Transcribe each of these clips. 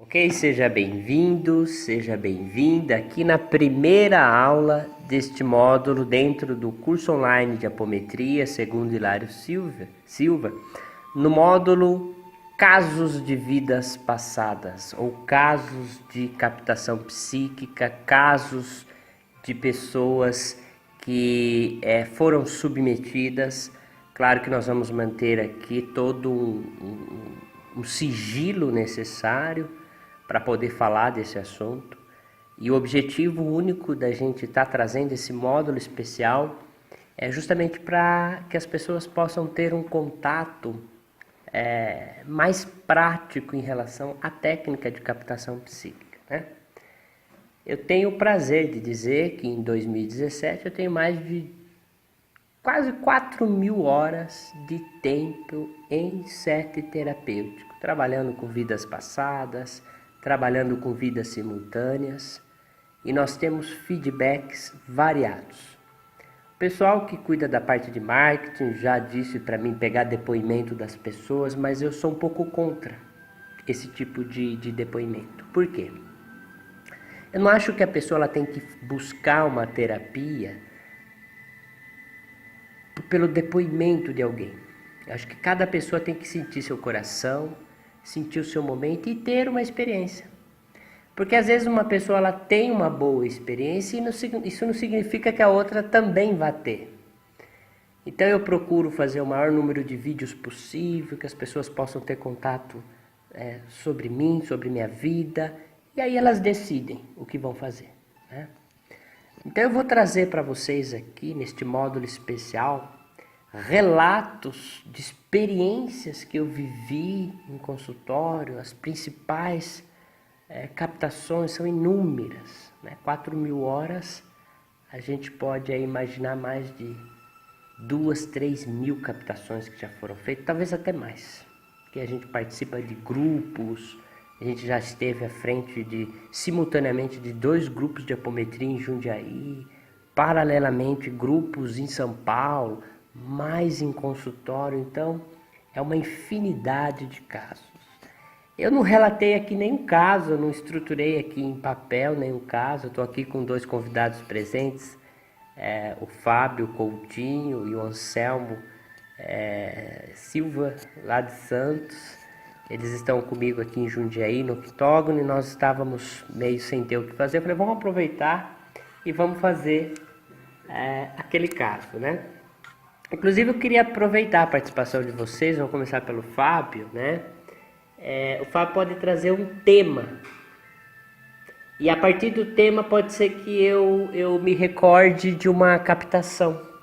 Ok, seja bem-vindo, seja bem-vinda aqui na primeira aula deste módulo dentro do curso online de apometria, segundo Hilário Silva, no módulo Casos de Vidas Passadas, ou casos de captação psíquica, casos de pessoas que foram submetidas. Claro que nós vamos manter aqui todo um sigilo necessário para poder falar desse assunto. E o objetivo único da gente estar trazendo esse módulo especial é justamente para que as pessoas possam ter um contato mais prático em relação à técnica de captação psíquica, né? Eu tenho o prazer de dizer que em 2017 eu tenho mais de quase 4.000 horas de tempo em set terapêutico, trabalhando com vidas passadas, trabalhando com vidas simultâneas, e nós temos feedbacks variados. O pessoal que cuida da parte de marketing já disse para mim pegar depoimento das pessoas, mas eu sou um pouco contra esse tipo de depoimento. Por quê? Eu não acho que a pessoa ela tem que buscar uma terapia pelo depoimento de alguém. Eu acho que cada pessoa tem que sentir seu coração, sentir o seu momento e ter uma experiência. Porque às vezes uma pessoa ela tem uma boa experiência e isso não significa que a outra também vai ter. Então eu procuro fazer o maior número de vídeos possível, que as pessoas possam ter contato sobre mim, sobre minha vida, e aí elas decidem o que vão fazer, né? Então eu vou trazer para vocês aqui, neste módulo especial, relatos de experiências que eu vivi em consultório. As principais captações são inúmeras, né? 4.000 horas, a gente pode imaginar mais de 2.000, 3.000 captações que já foram feitas, talvez até mais, que a gente participa de grupos. A gente já esteve à frente simultaneamente de 2 grupos de apometria em Jundiaí, paralelamente grupos em São Paulo, mais em consultório. Então é uma infinidade de casos. Eu não relatei aqui nenhum caso, eu não estruturei aqui em papel nenhum caso. Eu estou aqui com 2 convidados presentes, o Fábio Coutinho e o Anselmo Silva, lá de Santos. Eles estão comigo aqui em Jundiaí, no octógono, e nós estávamos meio sem ter o que fazer. Eu falei, vamos aproveitar e vamos fazer aquele caso, né? Inclusive eu queria aproveitar a participação de vocês. Vamos começar pelo Fábio, né? O Fábio pode trazer um tema, e a partir do tema pode ser que eu me recorde de uma captação.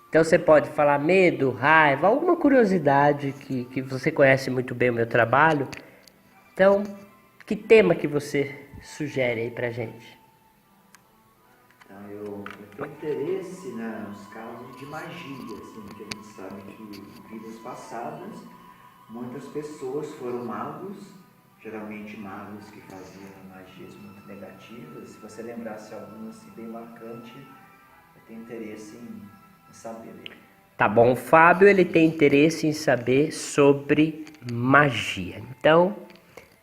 Então você pode falar medo, raiva, alguma curiosidade que você conhece muito bem o meu trabalho. Então, que tema que você sugere aí pra gente? Eu tenho interesse nos casos de magia, assim, que a gente sabe que em vidas passadas muitas pessoas foram magos, geralmente magos que faziam magias muito negativas. Se você lembrasse alguma assim, bem marcante, eu tenho interesse em saber. Tá bom, o Fábio ele tem interesse em saber sobre magia. Então,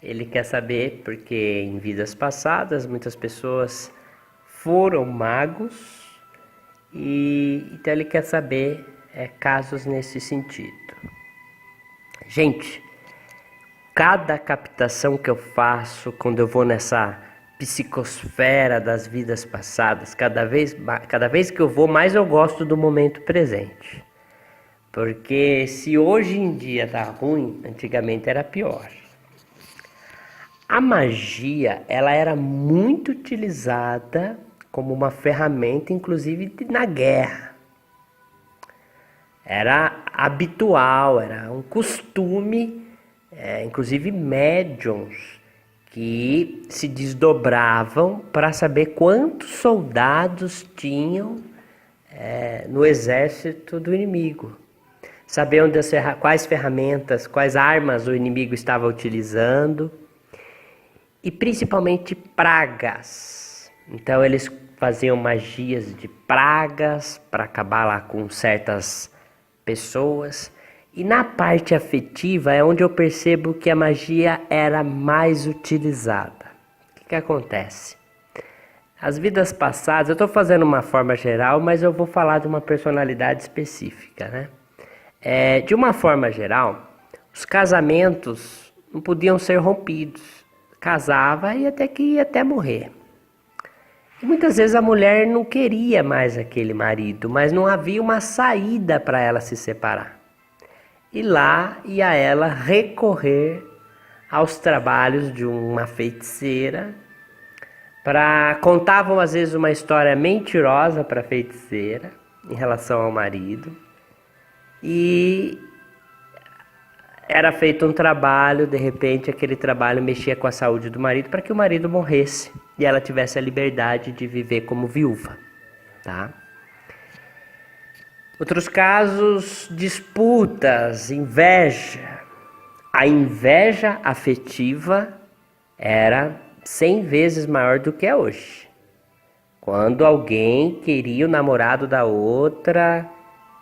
ele quer saber porque em vidas passadas muitas pessoas foram magos, e então ele quer saber casos nesse sentido. Gente, cada captação que eu faço quando eu vou nessa psicosfera das vidas passadas, cada vez que eu vou, mais eu gosto do momento presente. Porque se hoje em dia tá ruim, antigamente era pior. A magia, ela era muito utilizada como uma ferramenta, inclusive na guerra. Era habitual, era um costume, inclusive médiuns que se desdobravam para saber quantos soldados tinham no exército do inimigo. Saber quais ferramentas, quais armas o inimigo estava utilizando. E principalmente pragas. Então eles faziam magias de pragas para acabar lá com certas pessoas. E na parte afetiva é onde eu percebo que a magia era mais utilizada. O que acontece? As vidas passadas, eu estou fazendo uma forma geral, mas eu vou falar de uma personalidade específica, né? De uma forma geral, os casamentos não podiam ser rompidos. Casava e até que ia até morrer. E muitas vezes a mulher não queria mais aquele marido, mas não havia uma saída para ela se separar. E lá ia ela recorrer aos trabalhos de uma feiticeira. Contavam às vezes uma história mentirosa para a feiticeira em relação ao marido. E era feito um trabalho, de repente aquele trabalho mexia com a saúde do marido para que o marido morresse e ela tivesse a liberdade de viver como viúva, tá? Outros casos, disputas, inveja. A inveja afetiva era 100 vezes maior do que é hoje. Quando alguém queria o namorado da outra,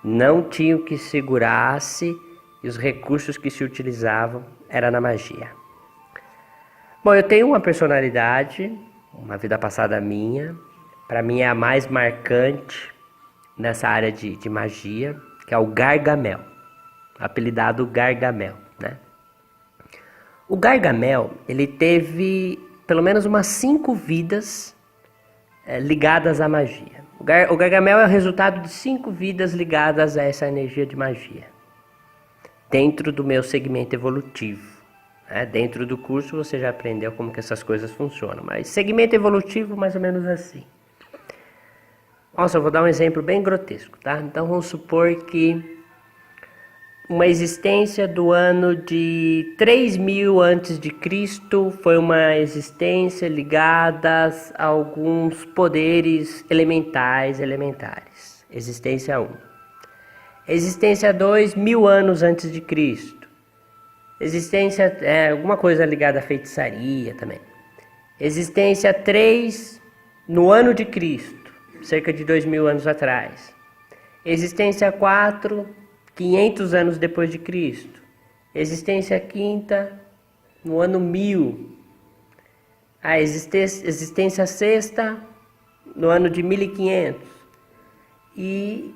não tinha o que segurasse e os recursos que se utilizavam era na magia. Bom, eu tenho uma personalidade, uma vida passada minha, para mim é a mais marcante nessa área de magia, que é o Gargamel, apelidado Gargamel, né? O Gargamel, ele teve pelo menos umas 5 vidas ligadas à magia. O Gargamel é o resultado de 5 vidas ligadas a essa energia de magia, dentro do meu segmento evolutivo. Dentro do curso você já aprendeu como que essas coisas funcionam, mas segmento evolutivo mais ou menos assim. Nossa, eu vou dar um exemplo bem grotesco, tá? Então vamos supor que uma existência do ano de 3000 antes de Cristo foi uma existência ligada a alguns poderes elementares. Existência 1. Existência 2, 1000 anos antes de Cristo. Existência alguma coisa ligada à feitiçaria também. Existência 3, no ano de Cristo, cerca de 2000 anos atrás. Existência 4, 500 anos depois de Cristo. Existência 5ª, no ano 1000. A existência 6ª, no ano de 1500. E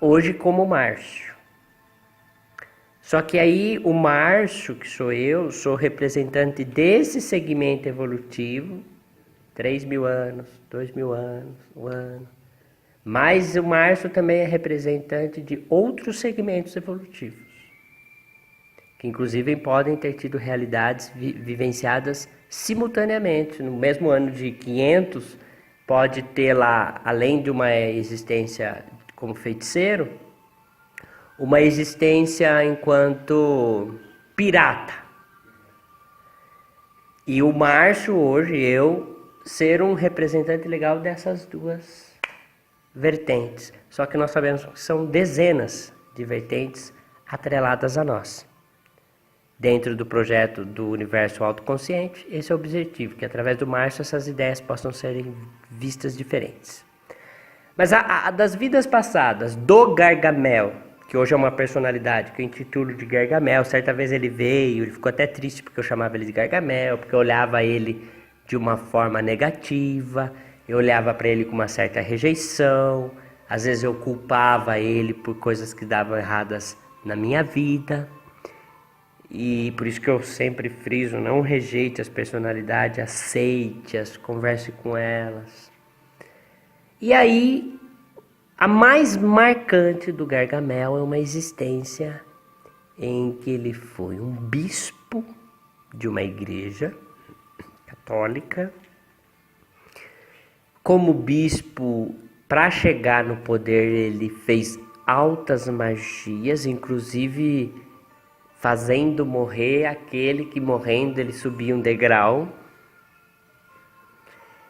hoje como Márcio. Só que aí o Márcio, que sou eu, sou representante desse segmento evolutivo, 3000 anos, 2000 anos, 1 ano. Mas o Márcio também é representante de outros segmentos evolutivos, que inclusive podem ter tido realidades vivenciadas simultaneamente. No mesmo ano de 500, pode ter lá, além de uma existência como feiticeiro, uma existência enquanto pirata. E o Márcio hoje, eu, ser um representante legal dessas duas vertentes. Só que nós sabemos que são dezenas de vertentes atreladas a nós. Dentro do projeto do Universo Autoconsciente, esse é o objetivo, que através do Márcio essas ideias possam serem vistas diferentes. Mas das vidas passadas, do Gargamel, que hoje é uma personalidade que eu intitulo de Gargamel, certa vez ele veio, ele ficou até triste porque eu chamava ele de Gargamel, porque eu olhava ele de uma forma negativa, eu olhava para ele com uma certa rejeição, às vezes eu culpava ele por coisas que davam erradas na minha vida. E por isso que eu sempre friso, não rejeite as personalidades, aceite-as, converse com elas. E aí, a mais marcante do Gargamel é uma existência em que ele foi um bispo de uma igreja católica. Como bispo, para chegar no poder, ele fez altas magias, inclusive fazendo morrer aquele que morrendo ele subia um degrau.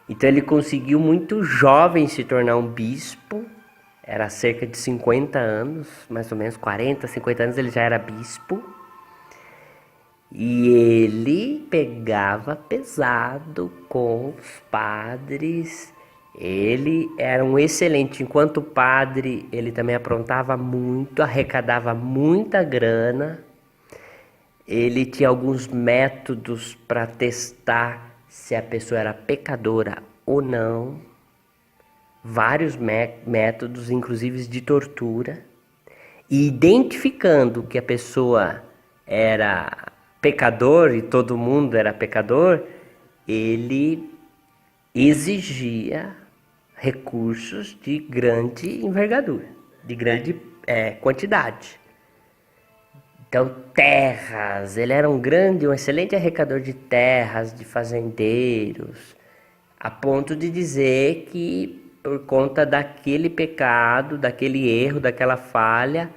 Então ele conseguiu muito jovem se tornar um bispo, era cerca de 50 anos, mais ou menos 40, 50 anos ele já era bispo. E ele pegava pesado com os padres Ele era um excelente, enquanto padre, ele também aprontava muito, arrecadava muita grana. Ele tinha alguns métodos para testar se a pessoa era pecadora ou não. Vários métodos, inclusive de tortura. E identificando que a pessoa era pecador e todo mundo era pecador, ele exigia recursos de grande envergadura, de grande quantidade. Então, terras, ele era um excelente arrecadador de terras, de fazendeiros, a ponto de dizer que por conta daquele pecado, daquele erro, daquela falha,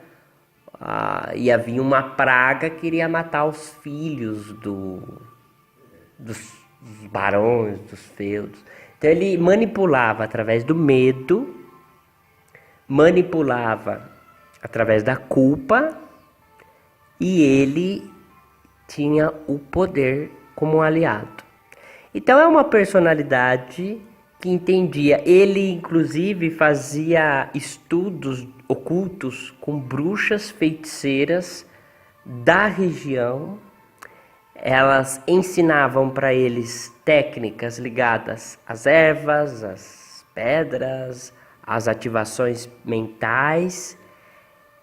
ia vir uma praga que iria matar os filhos dos barões, dos feudos. Então ele manipulava através do medo, manipulava através da culpa, e ele tinha o poder como um aliado. Então é uma personalidade que entendia. Ele inclusive fazia estudos ocultos com bruxas feiticeiras da região. Elas ensinavam para eles técnicas ligadas às ervas, às pedras, às ativações mentais,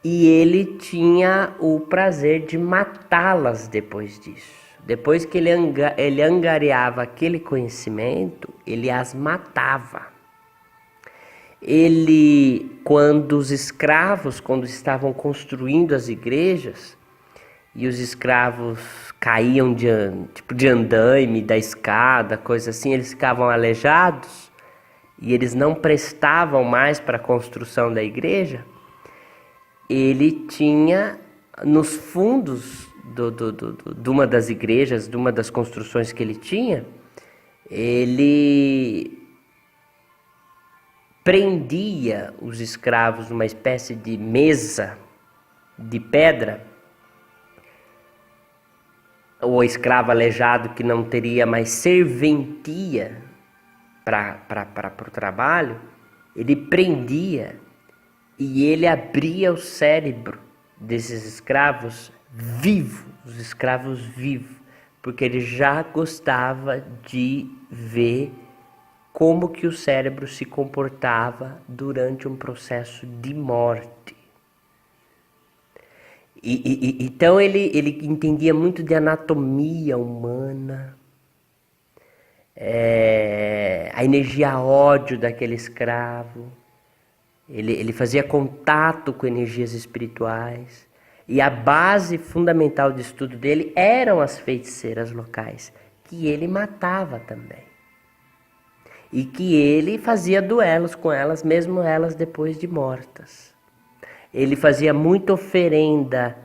e ele tinha o prazer de matá-las depois disso. Depois que ele angariava aquele conhecimento, ele as matava. Quando os escravos, quando estavam construindo as igrejas, e os escravos caíam de andaime, da escada, coisa assim, eles ficavam aleijados, e eles não prestavam mais para a construção da igreja, ele tinha nos fundos de uma das igrejas, de uma das construções que ele tinha, ele prendia os escravos numa espécie de mesa de pedra. O escravo aleijado que não teria mais serventia para o trabalho, ele prendia e ele abria o cérebro desses escravos os escravos vivos, porque ele já gostava de ver como que o cérebro se comportava durante um processo de morte. Então ele entendia muito de anatomia humana, a energia ódio daquele escravo. Ele fazia contato com energias espirituais. E a base fundamental de estudo dele eram as feiticeiras locais, que ele matava também. E que ele fazia duelos com elas, mesmo elas depois de mortas. Ele fazia muita oferenda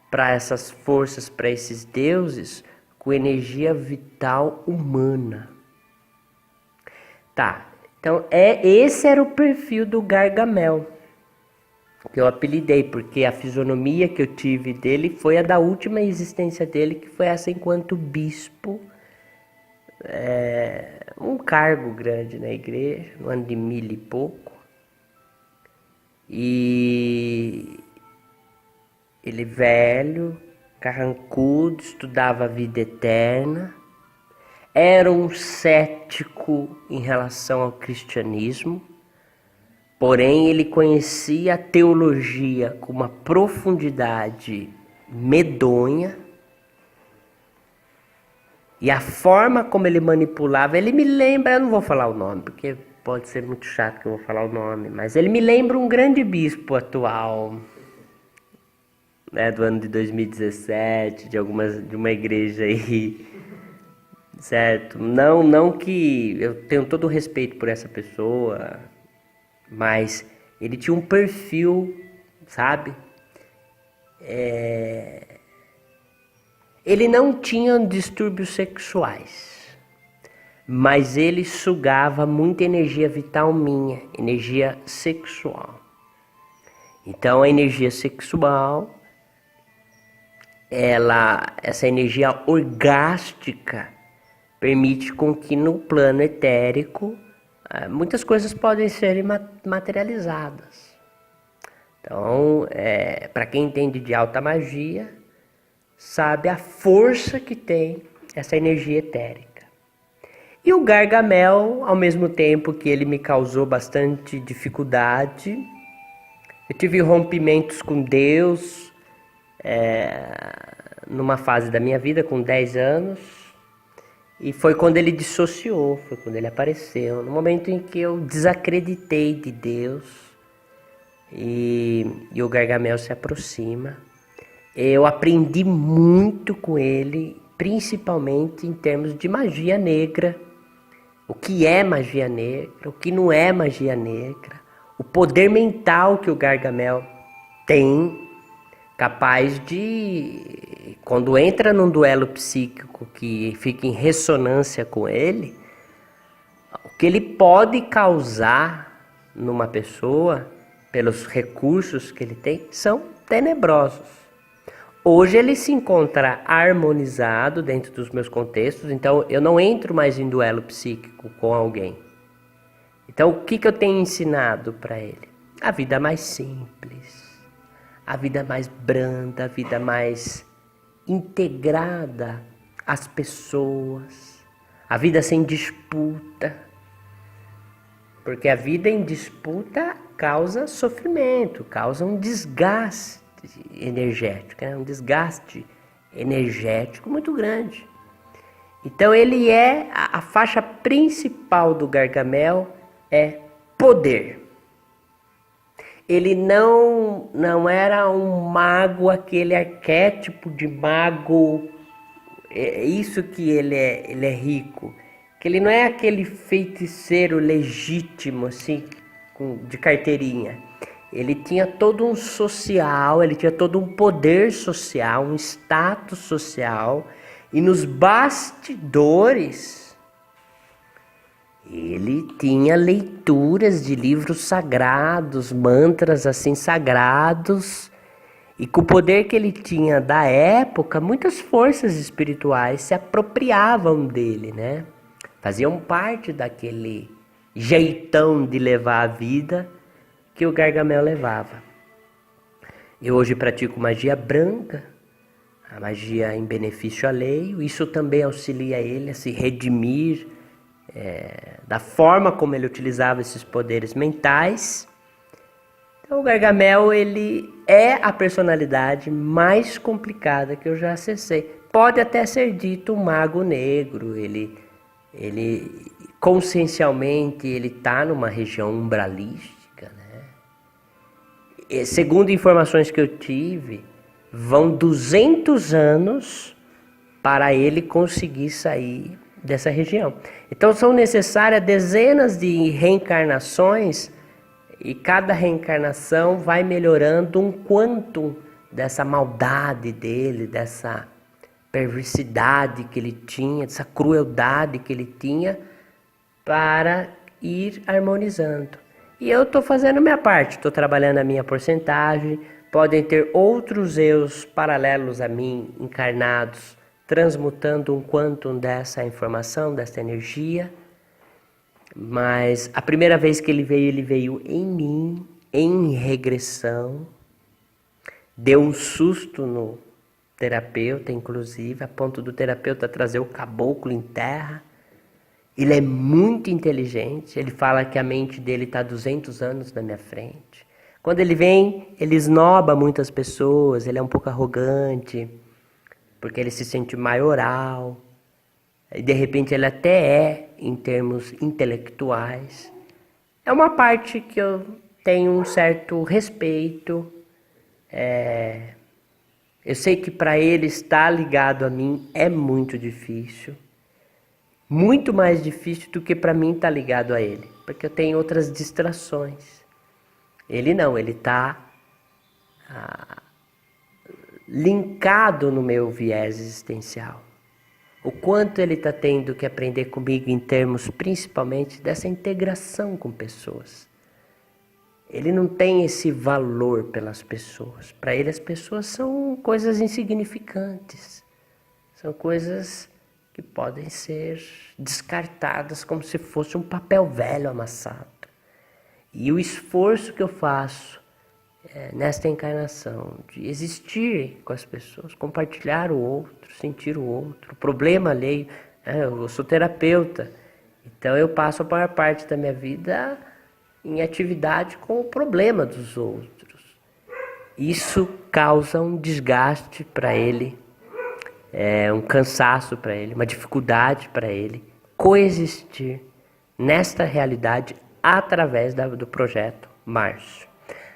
para essas forças, para esses deuses, com energia vital humana. Tá, então esse era o perfil do Gargamel, que eu apelidei, porque a fisionomia que eu tive dele foi a da última existência dele, que foi essa enquanto bispo, um cargo grande na igreja, no ano de 1000 e pouco. E ele velho, carrancudo, estudava a vida eterna, era um cético em relação ao cristianismo, porém ele conhecia a teologia com uma profundidade medonha, e a forma como ele manipulava, ele me lembra, eu não vou falar o nome, porque pode ser muito chato que eu vou falar o nome, mas ele me lembra um grande bispo atual, né, do ano de 2017, de uma igreja aí, certo? Não que eu tenho todo o respeito por essa pessoa, mas ele tinha um perfil, sabe? Ele não tinha distúrbios sexuais, mas ele sugava muita energia vital minha, energia sexual. Então a energia sexual, essa energia orgástica permite com que no plano etérico muitas coisas podem ser materializadas. Então, para quem entende de alta magia, sabe a força que tem essa energia etérica. E o Gargamel, ao mesmo tempo que ele me causou bastante dificuldade, eu tive rompimentos com Deus numa fase da minha vida, com 10 anos, e foi quando ele dissociou, foi quando ele apareceu, no momento em que eu desacreditei de Deus, e o Gargamel se aproxima. Eu aprendi muito com ele, principalmente em termos de magia negra, o que é magia negra, o que não é magia negra, o poder mental que o Gargamel tem, capaz de, quando entra num duelo psíquico que fica em ressonância com ele, o que ele pode causar numa pessoa, pelos recursos que ele tem, são tenebrosos. Hoje ele se encontra harmonizado dentro dos meus contextos, então eu não entro mais em duelo psíquico com alguém. Então o que eu tenho ensinado para ele? A vida mais simples, a vida mais branda, a vida mais integrada às pessoas, a vida sem disputa. Porque a vida em disputa causa sofrimento, causa um desgaste energético, né? Um desgaste energético muito grande. Então ele a faixa principal do Gargamel é poder. Ele não era um mago, aquele arquétipo de mago, é isso que ele é rico. Que ele não é aquele feiticeiro legítimo, assim, de carteirinha. Ele tinha todo um social, ele tinha todo um poder social, um status social. E nos bastidores, ele tinha leituras de livros sagrados, mantras assim sagrados. E com o poder que ele tinha da época, muitas forças espirituais se apropriavam dele, né? Faziam parte daquele jeitão de levar a vida que o Gargamel levava. Eu hoje pratico magia branca, a magia em benefício alheio. Isso também auxilia ele a se redimir da forma como ele utilizava esses poderes mentais. Então o Gargamel, ele é a personalidade mais complicada que eu já acessei. Pode até ser dito um mago negro, ele consciencialmente ele está numa região umbralística, né? E, segundo informações que eu tive, vão 200 anos para ele conseguir sair dessa região. Então são necessárias dezenas de reencarnações e cada reencarnação vai melhorando um quantum dessa maldade dele, dessa perversidade que ele tinha, dessa crueldade que ele tinha, para ir harmonizando. E eu estou fazendo a minha parte, estou trabalhando a minha porcentagem. Podem ter outros eus paralelos a mim, encarnados, transmutando um quantum dessa informação, dessa energia. Mas a primeira vez que ele veio em mim, em regressão. Deu um susto no terapeuta, inclusive, a ponto do terapeuta trazer o caboclo em terra. Ele é muito inteligente, ele fala que a mente dele está 200 anos na minha frente. Quando ele vem, ele esnoba muitas pessoas, ele é um pouco arrogante, porque ele se sente maioral. E de repente ele até é, em termos intelectuais. É uma parte que eu tenho um certo respeito. Eu sei que para ele estar ligado a mim é muito difícil. Muito mais difícil do que para mim estar ligado a ele. Porque eu tenho outras distrações. Ele não, ele está linkado no meu viés existencial. O quanto ele está tendo que aprender comigo em termos principalmente dessa integração com pessoas. Ele não tem esse valor pelas pessoas. Para ele as pessoas são coisas insignificantes. São coisas que podem ser descartadas como se fosse um papel velho amassado. E o esforço que eu faço nesta encarnação de existir com as pessoas, compartilhar o outro, sentir o outro, o problema alheio. Eu sou terapeuta, então eu passo a maior parte da minha vida em atividade com o problema dos outros. Isso causa um desgaste para ele, um cansaço para ele, uma dificuldade para ele coexistir nesta realidade através do projeto Márcio.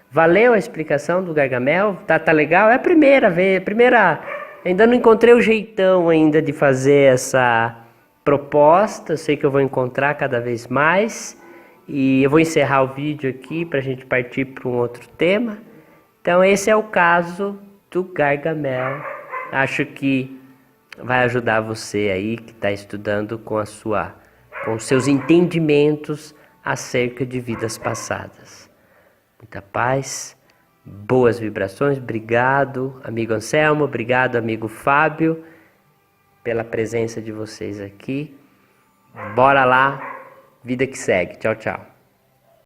Valeu a explicação do Gargamel? Tá legal? É a primeira vez, ainda não encontrei o jeitão ainda de fazer essa proposta, sei que eu vou encontrar cada vez mais, e eu vou encerrar o vídeo aqui para a gente partir para um outro tema. Então esse é o caso do Gargamel, acho que vai ajudar você aí que está estudando com seus entendimentos acerca de vidas passadas. Muita paz, boas vibrações, obrigado amigo Anselmo, obrigado amigo Fábio pela presença de vocês aqui. Bora lá, vida que segue, tchau, tchau.